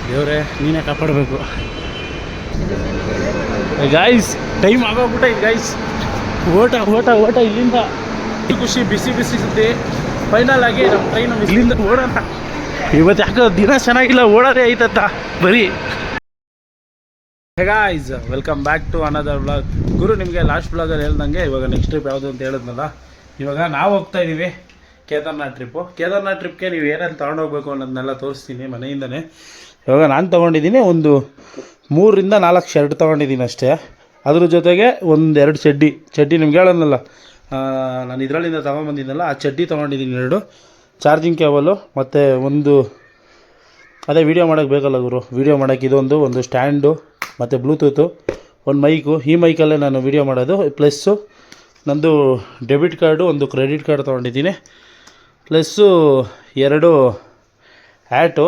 ದೇವರೇ ನೀನೇ ಕಾಪಾಡಬೇಕು. ಗೈಸ್ ಟೈಮ್ ಆಗೋಗ್ಬಿಟ್ಟೆ ಗೈಸ್. ಓಟ ಇಲ್ಲಿಂದ ಖುಷಿ ಬಿಸಿ ಸುದ್ದಿ. ಫೈನಲ್ ಆಗಿ ನಮ್ಮ ಟ್ರೈನ್ ಇಲ್ಲಿಂದ ಓಡೋಣ. ಇವತ್ತು ಯಾಕೋ ದಿನ ಚೆನ್ನಾಗಿಲ್ಲ, ಓಡೋದೇ ಐತತ್ತ ಬರೀ. Guys welcome back to another vlog. ಗುರು ನಿಮಗೆ ಲಾಸ್ಟ್ ವ್ಲಾಗಲ್ಲಿ ಹೇಳ್ದಂಗೆ ಇವಾಗ ನೆಕ್ಸ್ಟ್ ಟ್ರಿಪ್ ಯಾವುದು ಅಂತ ಹೇಳಿದ್ನಲ್ಲ, ಇವಾಗ ನಾವು ಹೋಗ್ತಾ ಇದ್ದೀವಿ ಕೇದಾರ್ನಾಥ್ ಟ್ರಿಪ್ಗೆ ನೀವು ಏನೇನು ತೊಗೊಂಡೋಗ್ಬೇಕು ಅನ್ನೋದನ್ನೆಲ್ಲ ತೋರಿಸ್ತೀನಿ ಮನೆಯಿಂದನೇ. ಇವಾಗ ನಾನು ತೊಗೊಂಡಿದ್ದೀನಿ ಒಂದು 3 ರಿಂದ 4 ಶರ್ಟ್ ತೊಗೊಂಡಿದ್ದೀನಿ ಅಷ್ಟೇ. ಅದ್ರ ಜೊತೆಗೆ ಒಂದೆರಡು ಚಡ್ಡಿ ನಿಮ್ಗೆ ಹೇಳೋನಲ್ಲ, ನಾನು ಇದರಲ್ಲಿಂದ ತೊಗೊಂಬಂದಿದ್ದಲ್ಲ, ಆ ಚಡ್ಡಿ ತೊಗೊಂಡಿದ್ದೀನಿ 2 ಚಾರ್ಜಿಂಗ್ ಕೇಬಲು, ಮತ್ತು ಒಂದು ಅದೇ ವೀಡಿಯೋ ಮಾಡೋಕ್ಕೆ ಬೇಕಲ್ಲ ಗುರು, ವೀಡಿಯೋ ಮಾಡೋಕ್ಕೆ ಒಂದು ಸ್ಟ್ಯಾಂಡು ಮತ್ತು ಬ್ಲೂಟೂತು, ಒಂದು ಮೈಕು. ಈ ಮೈಕಲ್ಲೇ ನಾನು ವೀಡಿಯೋ ಮಾಡೋದು. ಪ್ಲಸ್ಸು ನಂದು ಡೆಬಿಟ್ ಕಾರ್ಡು, ಒಂದು ಕ್ರೆಡಿಟ್ ಕಾರ್ಡ್ ತೊಗೊಂಡಿದ್ದೀನಿ, ಪ್ಲಸ್ಸು 2 ಹ್ಯಾಟು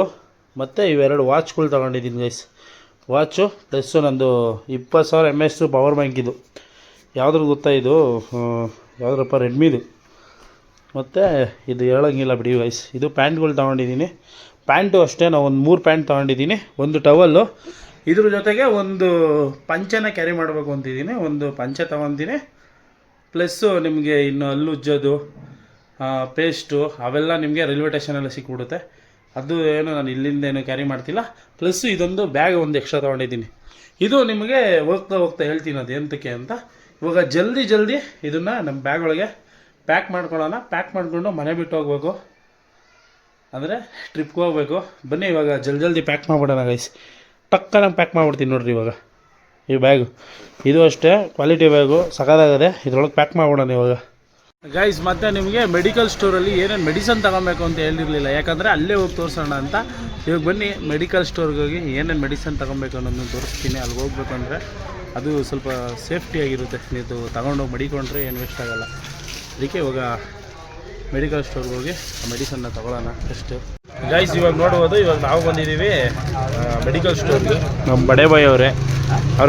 ಮತ್ತು ಇವೆರಡು ವಾಚ್ಗಳು ತೊಗೊಂಡಿದ್ದೀನಿ ಗೈಸ್. ವಾಚು ಪ್ಲಸ್ಸು ನಂದು 20,000 mAh ಪವರ್ ಬ್ಯಾಂಕ್. ಇದು ಯಾವುದ್ರ ಗೊತ್ತಾ, ಇದು ಯಾವುದ್ರಪ್ಪ, ರೆಡ್ಮಿದು. ಮತ್ತು ಇದು ಹೇಳೋಂಗಿಲ್ಲ ಬಿಡಿ ಗೈಸ್. ಇದು ಪ್ಯಾಂಟ್ಗಳು ತೊಗೊಂಡಿದ್ದೀನಿ. ಪ್ಯಾಂಟು ಅಷ್ಟೇ ನಾವು ಒಂದು 3 ಪ್ಯಾಂಟ್ ತೊಗೊಂಡಿದ್ದೀನಿ, ಒಂದು ಟವಲ್ಲು, ಇದ್ರ ಜೊತೆಗೆ ಒಂದು ಪಂಚೆನ ಕ್ಯಾರಿ ಮಾಡಬೇಕು ಅಂತಿದ್ದೀನಿ, ಒಂದು ಪಂಚೆ ತೊಗೊತೀನಿ. ಪ್ಲಸ್ಸು ನಿಮಗೆ ಇನ್ನು ಹಲ್ಲುಜ್ಜೋದು ಪೇಸ್ಟು ಅವೆಲ್ಲ ನಿಮಗೆ ರೈಲ್ವೆ ಸ್ಟೇಷನಲ್ಲಿ ಸಿಕ್ಬಿಡುತ್ತೆ. ಅದು ಏನು ನಾನು ಇಲ್ಲಿಂದ ಏನು ಕ್ಯಾರಿ ಮಾಡ್ತಿಲ್ಲ. ಪ್ಲಸ್ಸು ಇದೊಂದು ಬ್ಯಾಗ್ ಒಂದು ಎಕ್ಸ್ಟ್ರಾ ತೊಗೊಂಡಿದ್ದೀನಿ. ಇದು ನಿಮಗೆ ಹೋಗ್ತಾ ಹೇಳ್ತೀನಿ ಅದು ಎಂತಕ್ಕೆ ಅಂತ. ಇವಾಗ ಜಲ್ದಿ ಇದನ್ನು ನಮ್ಮ ಬ್ಯಾಗ್ ಒಳಗೆ ಪ್ಯಾಕ್ ಮಾಡ್ಕೊಳ್ಳೋಣ. ಪ್ಯಾಕ್ ಮಾಡಿಕೊಂಡು ಮನೆ ಬಿಟ್ಟು ಹೋಗ್ಬೇಕು, ಅಂದರೆ ಟ್ರಿಪ್ಗೆ ಹೋಗ್ಬೇಕು. ಬನ್ನಿ ಇವಾಗ ಜಲ್ದಿ ಪ್ಯಾಕ್ ಮಾಡಿಬಿಡೋಣ ಗೈಸ್. ಟಕ್ಕನಾಗಿ ಪ್ಯಾಕ್ ಮಾಡಿಬಿಡ್ತೀನಿ ನೋಡಿರಿ ಇವಾಗ ಈ ಬ್ಯಾಗು. ಇದು ಅಷ್ಟೇ ಕ್ವಾಲಿಟಿ ಬ್ಯಾಗು, ಸಖತ್ತಾಗದೆ. ಇದ್ರೊಳಗೆ ಪ್ಯಾಕ್ ಮಾಡಿಬಿಡೋಣ ಇವಾಗ ಗೈಸ್. ಮತ್ತು ನಿಮಗೆ ಮೆಡಿಕಲ್ ಸ್ಟೋರಲ್ಲಿ ಏನೇನು ಮೆಡಿಸನ್ ತೊಗೊಬೇಕು ಅಂತ ಹೇಳಿರಲಿಲ್ಲ, ಯಾಕಂದರೆ ಅಲ್ಲೇ ಹೋಗಿ ತೋರಿಸೋಣ ಅಂತ. ಇವಾಗ ಬನ್ನಿ ಮೆಡಿಕಲ್ ಸ್ಟೋರ್ಗೆ ಹೋಗಿ ಏನೇನು ಮೆಡಿಸನ್ ತೊಗೊಬೇಕು ಅನ್ನೋದನ್ನು ತೋರಿಸ್ತೀನಿ. ಅಲ್ಲಿಗೆ ಹೋಗ್ಬೇಕು ಅಂದರೆ ಅದು ಸ್ವಲ್ಪ ಸೇಫ್ಟಿಯಾಗಿರುತ್ತೆ. ನೀವು ತೊಗೊಂಡೋಗಿ ಮಡಿಕೊಂಡ್ರೆ ಏನು ವೇಸ್ಟ್ ಆಗೋಲ್ಲ. ಅದಕ್ಕೆ ಇವಾಗ ಮೆಡಿಕಲ್ ಸ್ಟೋರ್ಗೆ ಹೋಗಿ ಮೆಡಿಸನ್ನ ತೊಗೊಳ್ಳೋಣ ಫಸ್ಟು ಗೈಸ್. ಇವಾಗ ನೋಡ್ಬೋದು, ಇವಾಗ ನಾವು ಬಂದಿದ್ದೀವಿ ಮೆಡಿಕಲ್ ಸ್ಟೋರ್ಗೆ. ನಮ್ಮ ಬಡೆ ಬಾಯ್ ಅವರೇ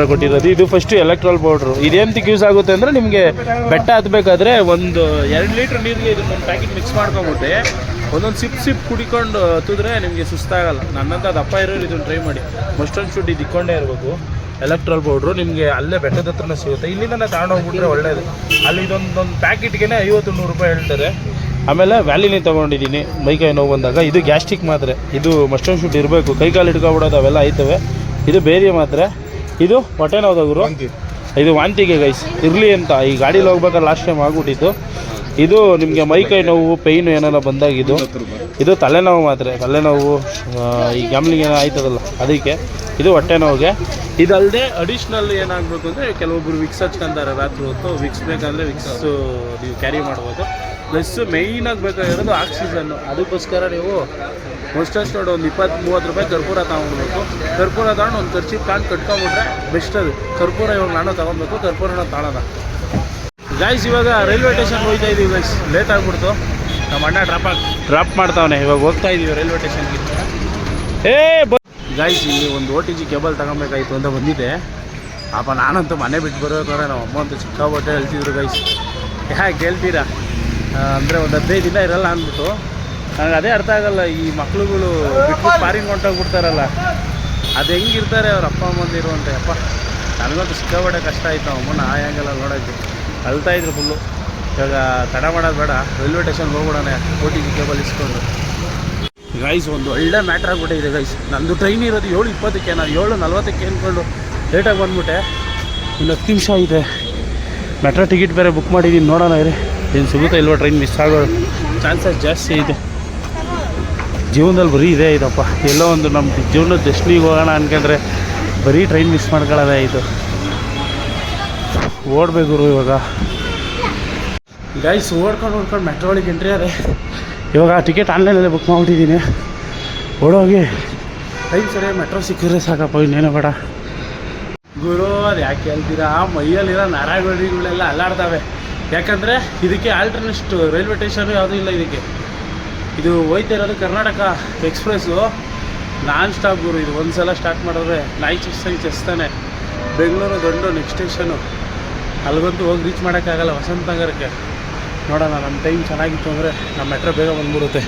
ಕೊಟ್ಟಿರೋದು. ಇದು ಫಸ್ಟು ಎಲೆಕ್ಟ್ರಾಲ್ ಪೌಡ್ರು. ಇದೇಂತಕ್ಕೆ ಯೂಸ್ ಆಗುತ್ತೆ ಅಂದರೆ, ನಿಮಗೆ ಬೆಟ್ಟ ಹತ್ತಬೇಕಾದ್ರೆ ಒಂದು 2 ಲೀಟ್ರ್ ನೀರಿಗೆ ಇದನ್ನು ಒಂದು ಪ್ಯಾಕೆಟ್ ಮಿಕ್ಸ್ ಮಾಡ್ಕೊಂಬಿಟ್ಟು ಒಂದೊಂದು ಸಿಪ್ ಕುಡಿಕೊಂಡು ಹತ್ತಿದ್ರೆ ನಿಮಗೆ ಸುಸ್ತಾಗಲ್ಲ. ನನ್ನಂತ ದಪ್ಪ ಇರೋರು ಇದನ್ನು ಟ್ರೈ ಮಾಡಿ. ಮಸ್ಟೊಂದು ಶುಡ್ ಇದು ಇಕ್ಕೊಂಡೇ ಇರಬೇಕು. ಎಲೆಕ್ಟ್ರಾಲ್ ಪೌಡ್ರು ನಿಮಗೆ ಅಲ್ಲೇ ಬೆಟ್ಟದ ಹತ್ರನೇ ಸಿಗುತ್ತೆ. ಇಲ್ಲಿಂದ ತಗೊಂಡೋಗ್ಬಿಟ್ರೆ ಒಳ್ಳೆಯದು. ಅಲ್ಲಿ ಇದೊಂದು ಪ್ಯಾಕೆಟ್ಗೆ 50-100 ರೂಪಾಯಿ ಹೇಳ್ತಾರೆ. ಆಮೇಲೆ ವ್ಯಾಲಿನಿ ತೊಗೊಂಡಿದ್ದೀನಿ ಮೈಕೈ ನೋವು ಬಂದಾಗ. ಇದು ಗ್ಯಾಸ್ಟ್ರಿಕ್ ಮಾತ್ರೆ. ಇದು ಮಸ್ಟೊಂದು ಶುಡ್ ಇರಬೇಕು. ಕೈಕಾಲು ಹಿಡ್ಕೊಬಿಡೋದು ಅವೆಲ್ಲ ಆಯ್ತವೆ. ಇದು ಬೇರೆ ಮಾತ್ರೆ. ಇದು ಹೊಟ್ಟೆ ನೋವುದಾಗರು, ಇದು ವಾಂತಿಗೆ ಗೈಸ್ ಇರಲಿ ಅಂತ ಈ ಗಾಡೀಲಿ ಹೋಗ್ಬೇಕಾದ್ರೆ ಲಾಸ್ಟ್ ಟೈಮ್ ಆಗ್ಬಿಟ್ಟಿತ್ತು. ಇದು ನಿಮಗೆ ಮೈಕೈ ನೋವು ಪೇಯ್ನು ಏನಾರ ಬಂದಾಗಿದ್ದು. ಇದು ತಲೆನೋವು ಮಾತ್ರೆ. ತಲೆನೋವು ಈ ಗ್ಯಾಮ್ಲಿಂಗ್ ಏನೋ ಆಯ್ತದಲ್ಲ ಅದಕ್ಕೆ. ಇದು ಹೊಟ್ಟೆ ನೋವಿಗೆ. ಇದಲ್ಲದೆ ಅಡಿಷ್ನಲ್ ಏನಾಗಬೇಕು ಅಂದರೆ, ಕೆಲವೊಬ್ಬರು ವಿಕ್ಸ್ ಹಚ್ಕೊಂತಾರೆ ರಾತ್ರಿ ಹೊತ್ತು. ವಿಕ್ಸ್ ಬೇಕಂದರೆ ವಿಕ್ಸು ನೀವು ಕ್ಯಾರಿ ಮಾಡ್ಬೋದು. ಪ್ಲಸ್ಸು ಮೇಯ್ನಾಗಿ ಬೇಕಾಗಿರೋದು ಆಕ್ಸಿಜನ್ನು. ಅದಕ್ಕೋಸ್ಕರ ನೀವು ಮೋಸ್ಟಸ್ಟ್ ನೋಡಿ ಒಂದು 20-30 ರೂಪಾಯಿ ಕರ್ಪೂರ ತೊಗೊಳ್ಬೇಕು. ಕರ್ಪೂರ ತೊಗೊಂಡು ಒಂದು ಖರ್ಚಿಗೆ ಕಟ್ಕೊಂಬಿಟ್ರೆ ಬೆಸ್ಟ್. ಅದು ಕರ್ಪೂರ ಇವಾಗ ನಾನು ತೊಗೊಬೇಕು. ಕರ್ಪೂರನ ತಗೊಳ್ಳೋಣ ಗೈಸ್. ಇವಾಗ ರೈಲ್ವೆ ಸ್ಟೇಷನ್ಗೆ ಹೋಗ್ತಾ ಇದ್ದೀವಿ ಗೈಸ್. ಲೇಟ್ ಆಗಿಬಿಡ್ತು. ನಮ್ಮ ಅಣ್ಣ ಡ್ರಾಪ್ ಮಾಡ್ತಾವನೆ. ಇವಾಗ ಹೋಗ್ತಾ ಇದ್ದೀವಿ ರೈಲ್ವೆ ಸ್ಟೇಷನ್ಗೆ. ಗೈಸ್ ಇಲ್ಲಿ ಒಂದು OTG ಕೇಬಲ್ ತಗೊಬೇಕಾಯ್ತು ಅಂತ ಬಂದಿದ್ದೆ. ಅಪ್ಪ ನಾನಂತೂ ಮನೆ ಬಿಟ್ಟು ಬರೋಕ್ಕಾರೆ ನಮ್ಮ ಅಮ್ಮ ಅಂತೂ ಚಿಕ್ಕಾಪಟ್ಟೆ ಹೇಳ್ತಿದ್ರು ಗೈಸ್. ಯಾಕೆ ಹೇಳ್ತೀರಾ ಅಂದರೆ ಒಂದು 15 ದಿನ ಇರಲ್ಲ ಅಂದ್ಬಿಟ್ಟು. ನನಗೆ ಅದೇ ಅರ್ಥ ಆಗಲ್ಲ, ಈ ಮಕ್ಳುಗಳು ಬಿಟ್ಟು ಫಾರಿನ್ ಹೊಂಟೋಗ್ಬಿಡ್ತಾರಲ್ಲ, ಅದು ಹೆಂಗಿರ್ತಾರೆ ಅವ್ರ ಅಪ್ಪ ಅಮ್ಮಂದಿರು ಅಂತ. ಅಪ್ಪ ನನಗಂತೂ ಸಿಕ್ಕಾಪಟ್ಟೆ ಕಷ್ಟ ಆಯಿತು. ಅಮ್ಮನ ಆ ಹ್ಯಾಂಗೆಲ್ಲ ನೋಡೋಕ್ಕೆ ಅಳ್ತಾಯಿದ್ರು ಫುಲ್ಲು. ಇವಾಗ ತಡ ಮಾಡೋದು ಬೇಡ, ರೈಲ್ವೆ ಸ್ಟೇಷನ್ಗೆ ಹೋಗ್ಬಿಡೋಣ OTG ಕೇಬಲ್ ಇಸ್ಕೊಂಡು. ಗೈಸ್ ಒಂದು ಒಳ್ಳೆ ಮ್ಯಾಟ್ರ್ ಆಗಿಬಿಟ್ಟಿದೆ ಗೈಸ್. ನಂದು ಟ್ರೈನ್ ಇರೋದು 7:20ಕ್ಕೆ, ನಾನು 7:40ಕ್ಕೆ ಅಂದ್ಕೊಂಡು ಲೇಟಾಗಿ ಬಂದ್ಬಿಟ್ಟೆ. ಇನ್ನು 10 ನಿಮಿಷ ಇದೆ. ಮೆಟ್ರೋ ಟಿಕೆಟ್ ಬೇರೆ ಬುಕ್ ಮಾಡಿದ್ದೀನಿ. ನೋಡೋಣ ಇರಿ ಏನು ಸಿಗುತ್ತಾ ಇಲ್ವೋ. ಟ್ರೈನ್ ಮಿಸ್ ಆಗೋ ಚಾನ್ಸಸ್ ಜಾಸ್ತಿ ಇದೆ. ಜೀವನದಲ್ಲಿ ಬರೀ ಇದೆ ಇದಪ್ಪ. ಎಲ್ಲೋ ಒಂದು ನಮ್ಮ ಜೀವನದ ಡೆಸ್ಟಿನಿಗೆ ಹೋಗೋಣ ಅನ್ಕೊಂಡ್ರೆ ಬರೀ ಟ್ರೈನ್ ಮಿಸ್ ಮಾಡ್ಕೊಳ್ಳೋದೇ ಆಯಿತು. ಓಡಬೇಕು ಇವಾಗ ಗೈಸ್. ಓಡ್ಕೊಂಡು ಮೆಟ್ರೋ ಒಳಗೆ ಎಂಟ್ರಿ ಅದೇ. ಇವಾಗ ಟಿಕೆಟ್ ಆನ್ಲೈನಲ್ಲೇ ಬುಕ್ ಮಾಡಿಬಿಟ್ಟಿದ್ದೀನಿ. ಓಡೋಗಿ ಟೈಮ್ ಸರಿಯಾಗಿ ಮೆಟ್ರೋ ಸಿಕ್ಕಿದ್ರೆ ಸಾಕಪ್ಪ, ಇನ್ನೇನೋ ಬೇಡ ಗುರು. ಅದು ಯಾಕೆ ಹೇಳ್ತೀರಾ, ಮೈಯಲ್ಲಿರೋ ನರಗಳೆಲ್ಲ ಅಲ್ಲಾಡ್ತವೆ. ಯಾಕಂದರೆ ಇದಕ್ಕೆ ಆಲ್ಟರ್ನೇಟ್ ರೈಲ್ವೆ ಸ್ಟೇಷನು ಯಾವುದೂ ಇಲ್ಲ ಇದಕ್ಕೆ. ಇದು ಹೋಯ್ತಾ ಇರೋದು ಕರ್ನಾಟಕ ಎಕ್ಸ್ಪ್ರೆಸ್ಸು ನಾನ್ ಸ್ಟಾಪ್ ಗುರು. ಇದು ಒಂದು ಸಲ ಸ್ಟಾರ್ಟ್ ಮಾಡಿದ್ರೆ ನಾಯಿ ಚೆಸ್ತಾನೆ. ಬೆಂಗಳೂರು ದೊಡ್ಡ ನೆಕ್ಸ್ಟ್ ಸ್ಟೇಷನು. ಅಲ್ಲಿಗಂತೂ ಹೋಗಿ ರೀಚ್ ಮಾಡೋಕ್ಕಾಗಲ್ಲ ವಸಂತ ನಗರಕ್ಕೆ. ನೋಡೋಣ, ನಮ್ಮ ಟೈಮ್ ಚೆನ್ನಾಗಿತ್ತು ಅಂದರೆ ನಮ್ಮ ಮೆಟ್ರೋ ಬೇಗ ಬಂದ್ಬಿಡುತ್ತೆ.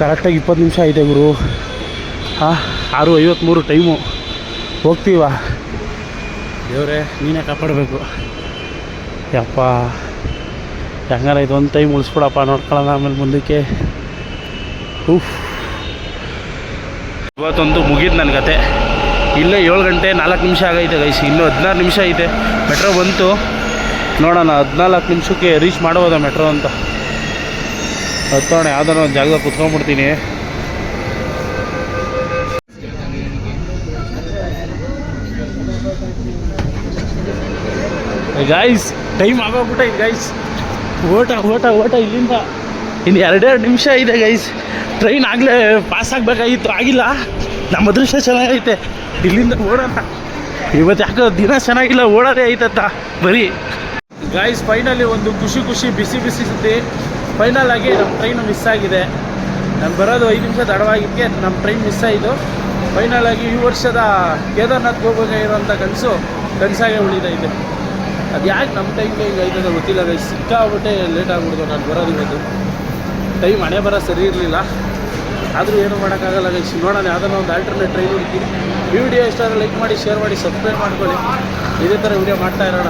ಕರೆಕ್ಟಾಗಿ 20 ನಿಮಿಷ ಐತೆ ಗುರು. 6:53 ಟೈಮು. ಹೋಗ್ತೀವ ದೇವರೇ ನೀನೇ ಕಾಪಾಡಬೇಕು. ಯಪ್ಪ ಹೆಂಗಾರ ಇದೊಂದು ಟೈಮ್ ಉಳಿಸ್ಬಿಡಪ್ಪ, ನೋಡ್ಕೊಳ್ಳೋಣ ಆಮೇಲೆ ಮುಂದಕ್ಕೆ. ಇವತ್ತೊಂದು ಮುಗೀತು ನನ್ನ ಕತೆ. ಇಲ್ಲೇ 7 ಗಂಟೆ 4 ನಿಮಿಷ ಆಗೈತೆ ಗೈಸ್. ಇನ್ನೂ 16 ನಿಮಿಷ ಐತೆ. ಮೆಟ್ರೋ ಬಂತು, ನೋಡೋಣ 14 ನಿಮಿಷಕ್ಕೆ ರೀಚ್ ಮಾಡ್ಬೋದಾ ಮೆಟ್ರೋ ಅಂತ. ಹತ್ತೋಣ ಯಾವ್ದಾರ ಒಂದು ಜಾಗದಾಗ ಕುತ್ಕೊಂಡ್ಬಿಡ್ತೀನಿ. ಗೈಸ್ ಟೈಮ್ ಆಗೋಗ್ಬಿಟ್ಟೈತೆ ಗೈಸ್. ಓಟ ಇಲ್ಲಿಂದ ಇನ್ನು 2 ನಿಮಿಷ ಇದೆ ಗೈಸ್. ಟ್ರೈನ್ ಆಗಲೇ ಪಾಸ್ ಆಗಬೇಕಾಗಿತ್ತು, ಆಗಿಲ್ಲ. ನಮ್ಮ ಅದೃಷ್ಟ ಚೆನ್ನಾಗೈತೆ, ಇಲ್ಲಿಂದ ಓಡೋಣ. ಇವತ್ತು ಯಾಕೋ ದಿನ ಚೆನ್ನಾಗಿಲ್ಲ, ಓಡೋದೇ ಐತತ್ತ ಬರೀ. ಗೈಸ್ ಫೈನಲಿ ಒಂದು ಖುಷಿ ಬಿಸಿ ಸುದ್ದಿ. ಫೈನಲ್ ಆಗಿ ನಮ್ಮ ಟ್ರೈನು ಮಿಸ್ ಆಗಿದೆ. ನಾನು ಬರೋದು 5 ನಿಮಿಷ ತಡವಾಗಿದ್ದಕ್ಕೆ ನಮ್ಮ ಟ್ರೈನ್ ಮಿಸ್ ಆಯಿತು. ಫೈನಲ್ ಆಗಿ ಈ ವರ್ಷದ ಕೇದಾರ್ನಾಥ್ಗೆ ಹೋಗಬೇಕಾಗಿರೋಂಥ ಕನಸಾಗೆ ಉಳಿದೈತೆ. ಅದು ಯಾಕೆ ನಮ್ಮ ಟೈಮ್ಗೆ ಹಿಂಗೆ ಐತದ ಗೊತ್ತಿಲ್ಲ ಗೈಸ್. ಸಿಕ್ಕಾಬಿಟ್ಟೆ ಲೇಟ್ ಆಗಿಬಿಡ್ತು ನಾನು ಬರೋದು ಇವತ್ತು. ಟೈಮ್ ಹಣೆ ಬರೋ ಸರಿ ಇರಲಿಲ್ಲ, ಆದರೂ ಏನೂ ಮಾಡೋಕ್ಕಾಗಲ್ಲ ಗೈಸ್. ನೋಡೋಣ ಯಾವುದನ್ನ ಒಂದು ಆಲ್ಟರ್ನೇಟ್ ಟ್ರೈನ್ ಹುಡುಕಿ. ಈ ವಿಡಿಯೋ ಇಷ್ಟ ಆದರೆ ಲೈಕ್ ಮಾಡಿ, ಶೇರ್ ಮಾಡಿ, ಸಬ್ಸ್ಕ್ರೈಬ್ ಮಾಡ್ಕೊಳ್ಳಿ. ಇದೇ ಥರ ವಿಡಿಯೋ ಮಾಡ್ತಾ ಇರೋಣ.